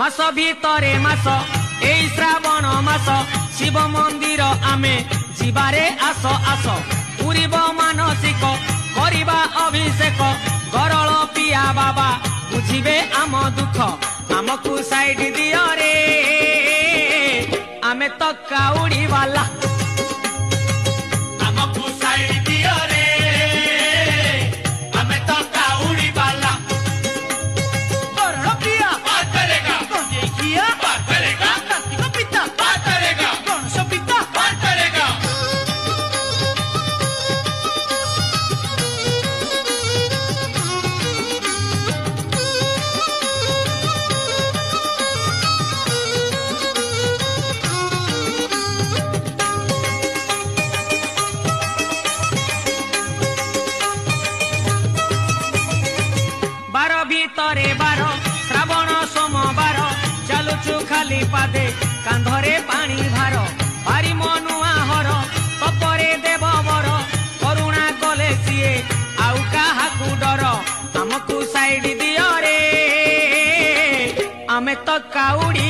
मास भितरे मास एई श्रावण मास शिव मंदिर आमे जीवारे आस आस पूरीब मानसिक करिबा अभिषेक गरल पिया बाबा बुझिबे आम दुख आमकु साइड दियो रे आमे तो काउड़ी वाला भितरे बार श्रावण सोमवार चलुचु खाली पादे कांधरे पानी भार भारी मनुआ हर तपरे देव बर करुणा कले सीए आउ काहाकू डर आमकू साइड दियो रे आमे तो काउड़ी